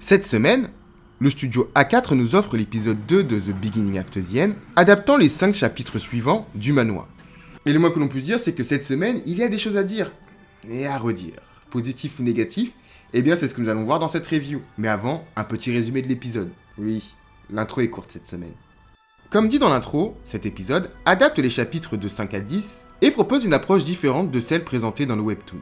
Cette semaine, le studio A4 nous offre l'épisode 2 de The Beginning After the End, adaptant les 5 chapitres suivants du manhwa. Et le moins que l'on puisse dire, c'est que cette semaine, il y a des choses à dire et à redire. Positif ou négatif, eh bien c'est ce que nous allons voir dans cette review. Mais avant, un petit résumé de l'épisode. Oui, l'intro est courte cette semaine. Comme dit dans l'intro, cet épisode adapte les chapitres de 5 à 10 et propose une approche différente de celle présentée dans le webtoon.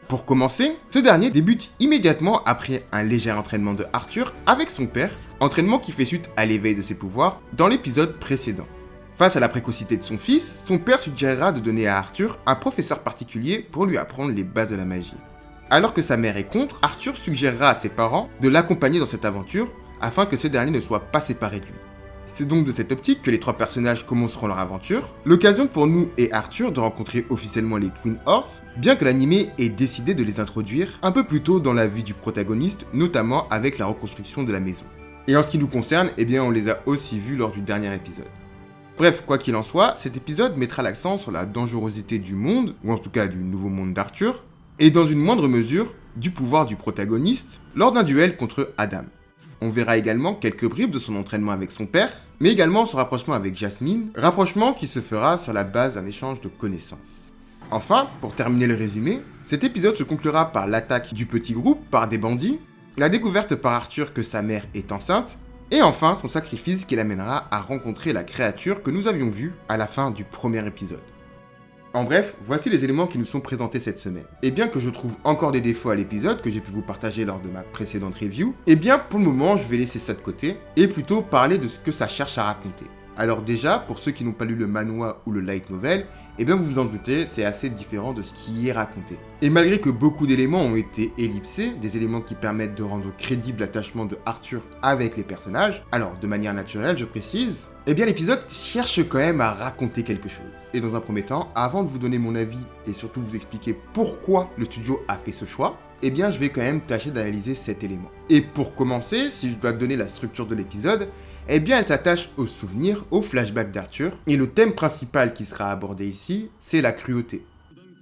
Pour commencer, ce dernier débute immédiatement après un léger entraînement de Arthur avec son père, entraînement qui fait suite à l'éveil de ses pouvoirs dans l'épisode précédent. Face à la précocité de son fils, son père suggérera de donner à Arthur un professeur particulier pour lui apprendre les bases de la magie. Alors que sa mère est contre, Arthur suggérera à ses parents de l'accompagner dans cette aventure afin que ces derniers ne soient pas séparés de lui. C'est donc de cette optique que les 3 personnages commenceront leur aventure, l'occasion pour nous et Arthur de rencontrer officiellement les Twin Horse, bien que l'anime ait décidé de les introduire un peu plus tôt dans la vie du protagoniste, notamment avec la reconstruction de la maison. Et en ce qui nous concerne, eh bien on les a aussi vus lors du dernier épisode. Bref, quoi qu'il en soit, cet épisode mettra l'accent sur la dangerosité du monde, ou en tout cas du nouveau monde d'Arthur, et dans une moindre mesure, du pouvoir du protagoniste lors d'un duel contre Adam. On verra également quelques bribes de son entraînement avec son père, mais également son rapprochement avec Jasmine, rapprochement qui se fera sur la base d'un échange de connaissances. Enfin, pour terminer le résumé, cet épisode se conclura par l'attaque du petit groupe par des bandits, la découverte par Arthur que sa mère est enceinte, et enfin son sacrifice qui l'amènera à rencontrer la créature que nous avions vue à la fin du premier épisode. En bref, voici les éléments qui nous sont présentés cette semaine. Et bien que je trouve encore des défauts à l'épisode que j'ai pu vous partager lors de ma précédente review, et bien pour le moment je vais laisser ça de côté et plutôt parler de ce que ça cherche à raconter. Alors déjà, pour ceux qui n'ont pas lu le manhwa ou le light novel, eh bien vous vous en doutez, c'est assez différent de ce qui y est raconté. Et malgré que beaucoup d'éléments ont été ellipsés, des éléments qui permettent de rendre crédible l'attachement de Arthur avec les personnages, alors de manière naturelle je précise, eh bien l'épisode cherche quand même à raconter quelque chose. Et dans un premier temps, avant de vous donner mon avis et surtout vous expliquer pourquoi le studio a fait ce choix, eh bien je vais quand même tâcher d'analyser cet élément. Et pour commencer, si je dois donner la structure de l'épisode, eh bien elle s'attache aux souvenirs, aux flashbacks d'Arthur, et le thème principal qui sera abordé ici, c'est la cruauté.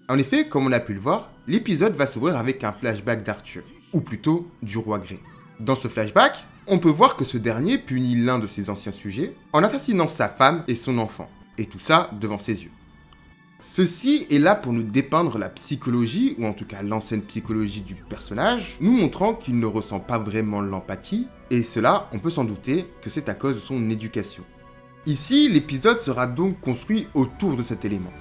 En effet, comme on a pu le voir, l'épisode va s'ouvrir avec un flashback d'Arthur, ou plutôt du roi Grey. Dans ce flashback, on peut voir que ce dernier punit l'un de ses anciens sujets en assassinant sa femme et son enfant, et tout ça devant ses yeux. Ceci est là pour nous dépeindre la psychologie, ou en tout cas l'ancienne psychologie du personnage, nous montrant qu'il ne ressent pas vraiment l'empathie, et cela, on peut s'en douter que c'est à cause de son éducation. Ici, l'épisode sera donc construit autour de cet élément.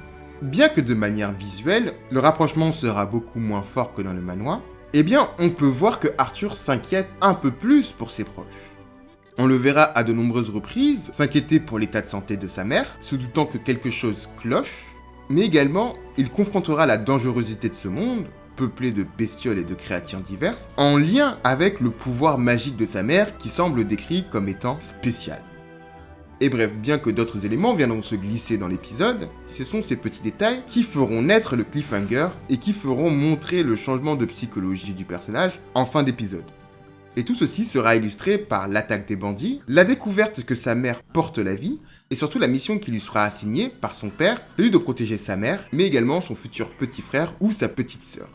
Bien que de manière visuelle, le rapprochement sera beaucoup moins fort que dans le manhwa, eh bien on peut voir que Arthur s'inquiète un peu plus pour ses proches. On le verra à de nombreuses reprises s'inquiéter pour l'état de santé de sa mère, se doutant que quelque chose cloche, mais également, il confrontera la dangerosité de ce monde, peuplé de bestioles et de créatures diverses, en lien avec le pouvoir magique de sa mère qui semble décrit comme étant spécial. Et bref, bien que d'autres éléments viendront se glisser dans l'épisode, ce sont ces petits détails qui feront naître le cliffhanger et qui feront montrer le changement de psychologie du personnage en fin d'épisode. Et tout ceci sera illustré par l'attaque des bandits, la découverte que sa mère porte la vie, et surtout la mission qui lui sera assignée par son père, celui de protéger sa mère, mais également son futur petit frère ou sa petite sœur.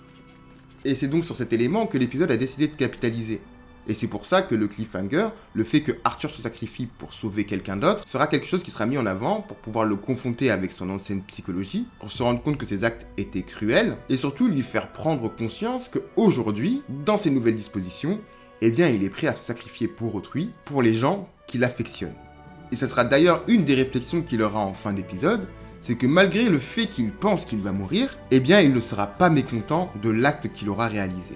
Et c'est donc sur cet élément que l'épisode a décidé de capitaliser. Et c'est pour ça que le cliffhanger, le fait que Arthur se sacrifie pour sauver quelqu'un d'autre, sera quelque chose qui sera mis en avant pour pouvoir le confronter avec son ancienne psychologie, pour se rendre compte que ses actes étaient cruels, et surtout lui faire prendre conscience qu'aujourd'hui, dans ses nouvelles dispositions, eh bien il est prêt à se sacrifier pour autrui, pour les gens qu'il affectionne. Et ça sera d'ailleurs une des réflexions qu'il aura en fin d'épisode, c'est que malgré le fait qu'il pense qu'il va mourir, eh bien il ne sera pas mécontent de l'acte qu'il aura réalisé.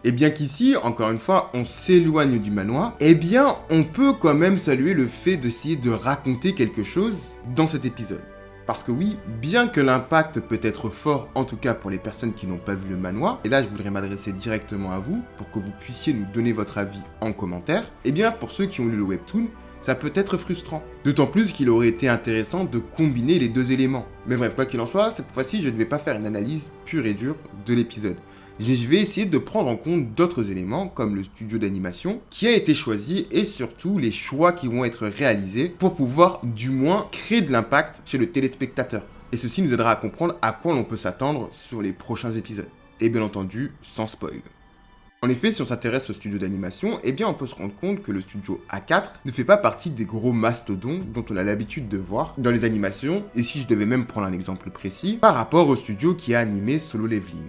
Et bien qu'ici, encore une fois, on s'éloigne du manhwa, eh bien on peut quand même saluer le fait d'essayer de raconter quelque chose dans cet épisode. Parce que oui, bien que l'impact peut être fort, en tout cas pour les personnes qui n'ont pas vu le manhwa, et là je voudrais m'adresser directement à vous, pour que vous puissiez nous donner votre avis en commentaire, eh bien pour ceux qui ont lu le webtoon, ça peut être frustrant. D'autant plus qu'il aurait été intéressant de combiner les deux éléments. Mais bref, quoi qu'il en soit, cette fois-ci je ne vais pas faire une analyse pure et dure de l'épisode. Je vais essayer de prendre en compte d'autres éléments comme le studio d'animation qui a été choisi et surtout les choix qui vont être réalisés pour pouvoir du moins créer de l'impact chez le téléspectateur. Et ceci nous aidera à comprendre à quoi l'on peut s'attendre sur les prochains épisodes. Et bien entendu, sans spoil. En effet, si on s'intéresse au studio d'animation, eh bien on peut se rendre compte que le studio A4 ne fait pas partie des gros mastodons dont on a l'habitude de voir dans les animations, et si je devais même prendre un exemple précis, par rapport au studio qui a animé Solo Leveling.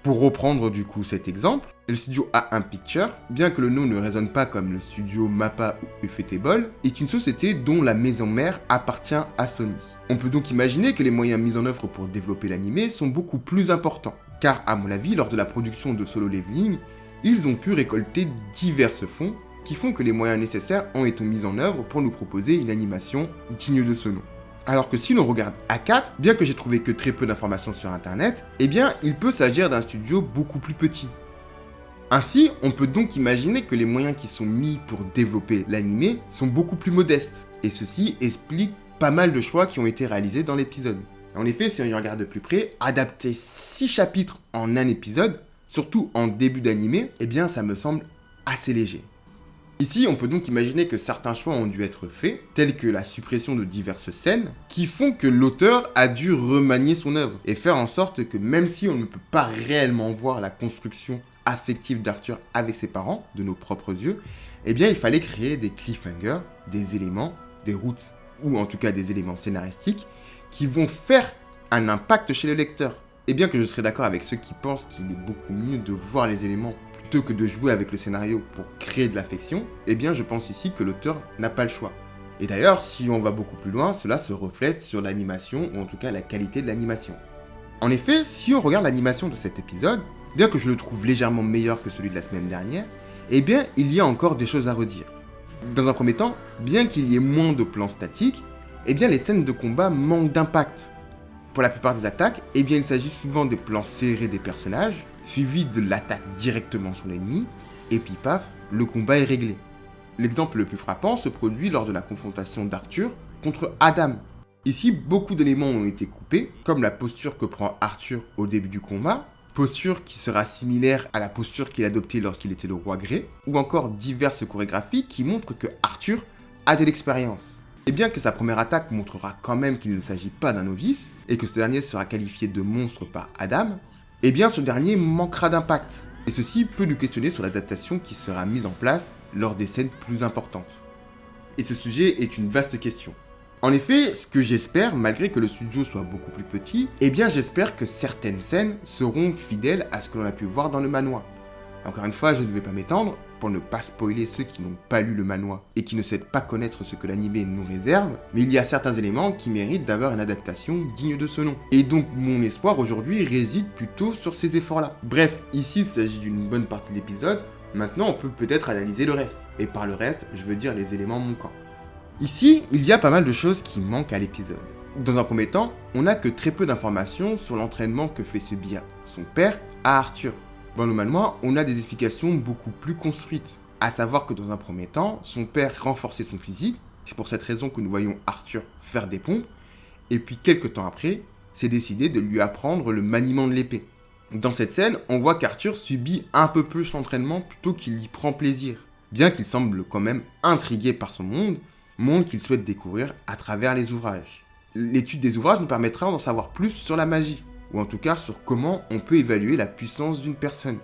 Pour reprendre du coup cet exemple, le studio A1 Pictures, bien que le nom ne résonne pas comme le studio MAPPA ou Ufotable, est une société dont la maison mère appartient à Sony. On peut donc imaginer que les moyens mis en œuvre pour développer l'animé sont beaucoup plus importants, car à mon avis, lors de la production de Solo Leveling, ils ont pu récolter divers fonds qui font que les moyens nécessaires ont été mis en œuvre pour nous proposer une animation digne de ce nom. Alors que si l'on regarde A4, bien que j'ai trouvé que très peu d'informations sur internet, eh bien il peut s'agir d'un studio beaucoup plus petit. Ainsi, on peut donc imaginer que les moyens qui sont mis pour développer l'animé sont beaucoup plus modestes, et ceci explique pas mal de choix qui ont été réalisés dans l'épisode. En effet, si on y regarde de plus près, adapter 6 chapitres en un épisode, surtout en début d'animé, eh bien ça me semble assez léger. Ici, on peut donc imaginer que certains choix ont dû être faits, tels que la suppression de diverses scènes, qui font que l'auteur a dû remanier son œuvre, et faire en sorte que même si on ne peut pas réellement voir la construction affective d'Arthur avec ses parents, de nos propres yeux, eh bien il fallait créer des cliffhangers, des éléments, des routes, ou en tout cas des éléments scénaristiques, qui vont faire un impact chez le lecteur. Et bien que je serais d'accord avec ceux qui pensent qu'il est beaucoup mieux de voir les éléments plutôt que de jouer avec le scénario pour créer de l'affection, eh bien je pense ici que l'auteur n'a pas le choix. Et d'ailleurs, si on va beaucoup plus loin, cela se reflète sur l'animation, ou en tout cas la qualité de l'animation. En effet, si on regarde l'animation de cet épisode, bien que je le trouve légèrement meilleur que celui de la semaine dernière, eh bien il y a encore des choses à redire. Dans un premier temps, bien qu'il y ait moins de plans statiques, eh bien les scènes de combat manquent d'impact. Pour la plupart des attaques, eh bien il s'agit souvent des plans serrés des personnages, suivi de l'attaque directement sur l'ennemi, et puis paf, le combat est réglé. L'exemple le plus frappant se produit lors de la confrontation d'Arthur contre Adam. Ici, beaucoup d'éléments ont été coupés, comme la posture que prend Arthur au début du combat, posture qui sera similaire à la posture qu'il adoptait lorsqu'il était le roi Grey, ou encore diverses chorégraphies qui montrent que Arthur a de l'expérience. Et bien que sa première attaque montrera quand même qu'il ne s'agit pas d'un novice, et que ce dernier sera qualifié de monstre par Adam, eh bien ce dernier manquera d'impact. Et ceci peut nous questionner sur l'adaptation qui sera mise en place lors des scènes plus importantes. Et ce sujet est une vaste question. En effet, ce que j'espère, malgré que le studio soit beaucoup plus petit, eh bien j'espère que certaines scènes seront fidèles à ce que l'on a pu voir dans le manhwa. Encore une fois, je ne vais pas m'étendre pour ne pas spoiler ceux qui n'ont pas lu le manhwa et qui ne souhaitent pas connaître ce que l'anime nous réserve, mais il y a certains éléments qui méritent d'avoir une adaptation digne de ce nom. Et donc mon espoir aujourd'hui réside plutôt sur ces efforts-là. Bref, ici il s'agit d'une bonne partie de l'épisode, maintenant on peut peut-être analyser le reste. Et par le reste, je veux dire les éléments manquants. Ici, il y a pas mal de choses qui manquent à l'épisode. Dans un premier temps, on n'a que très peu d'informations sur l'entraînement que fait subir son père à Arthur. Dans le manhwa, on a des explications beaucoup plus construites, à savoir que dans un premier temps, son père renforçait son physique, c'est pour cette raison que nous voyons Arthur faire des pompes, et puis quelques temps après, c'est décidé de lui apprendre le maniement de l'épée. Dans cette scène, on voit qu'Arthur subit un peu plus l'entraînement plutôt qu'il y prend plaisir, bien qu'il semble quand même intrigué par son monde qu'il souhaite découvrir à travers les ouvrages. L'étude des ouvrages nous permettra d'en savoir plus sur la magie, ou en tout cas sur comment on peut évaluer la puissance d'une personne.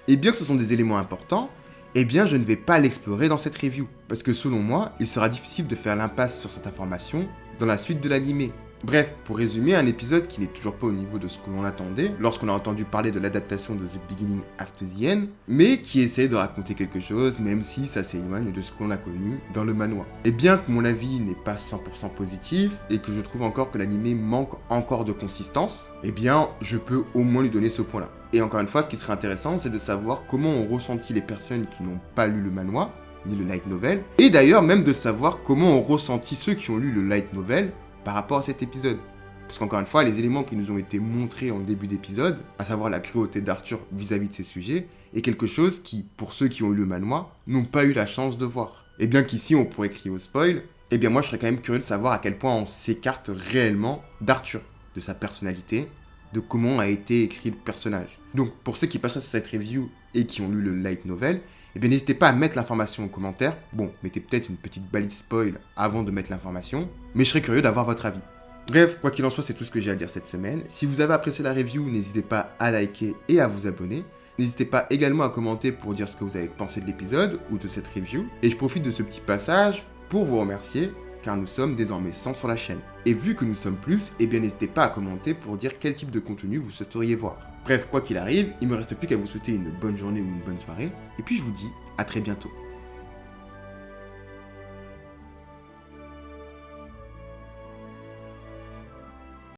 Et bien que ce sont des éléments importants, eh bien je ne vais pas l'explorer dans cette review, parce que selon moi, il sera difficile de faire l'impasse sur cette information dans la suite de l'anime. Bref, pour résumer, un épisode qui n'est toujours pas au niveau de ce que l'on attendait lorsqu'on a entendu parler de l'adaptation de The Beginning After the End, mais qui essaie de raconter quelque chose même si ça s'éloigne de ce qu'on a connu dans le manhwa. Et bien que mon avis n'est pas 100% positif et que je trouve encore que l'anime manque encore de consistance, eh bien je peux au moins lui donner ce point-là. Et encore une fois, ce qui serait intéressant, c'est de savoir comment ont ressenti les personnes qui n'ont pas lu le manhwa, ni le light novel, et d'ailleurs même de savoir comment ont ressenti ceux qui ont lu le light novel par rapport à cet épisode. Parce qu'encore une fois, les éléments qui nous ont été montrés en début d'épisode, à savoir la cruauté d'Arthur vis-à-vis de ces sujets, est quelque chose qui, pour ceux qui ont eu le manhwa, n'ont pas eu la chance de voir. Et bien qu'ici on pourrait crier au spoil, eh bien moi je serais quand même curieux de savoir à quel point on s'écarte réellement d'Arthur, de sa personnalité, de comment a été écrit le personnage. Donc pour ceux qui passeraient sur cette review et qui ont lu le light novel, eh bien n'hésitez pas à mettre l'information en commentaire. Bon, mettez peut-être une petite balise spoil avant de mettre l'information, mais je serais curieux d'avoir votre avis. Bref, quoi qu'il en soit, c'est tout ce que j'ai à dire cette semaine. Si vous avez apprécié la review, n'hésitez pas à liker et à vous abonner. N'hésitez pas également à commenter pour dire ce que vous avez pensé de l'épisode ou de cette review. Et je profite de ce petit passage pour vous remercier, car nous sommes désormais 100 sur la chaîne. Et vu que nous sommes plus, eh bien n'hésitez pas à commenter pour dire quel type de contenu vous souhaiteriez voir. Bref, quoi qu'il arrive, il me reste plus qu'à vous souhaiter une bonne journée ou une bonne soirée, et puis je vous dis à très bientôt.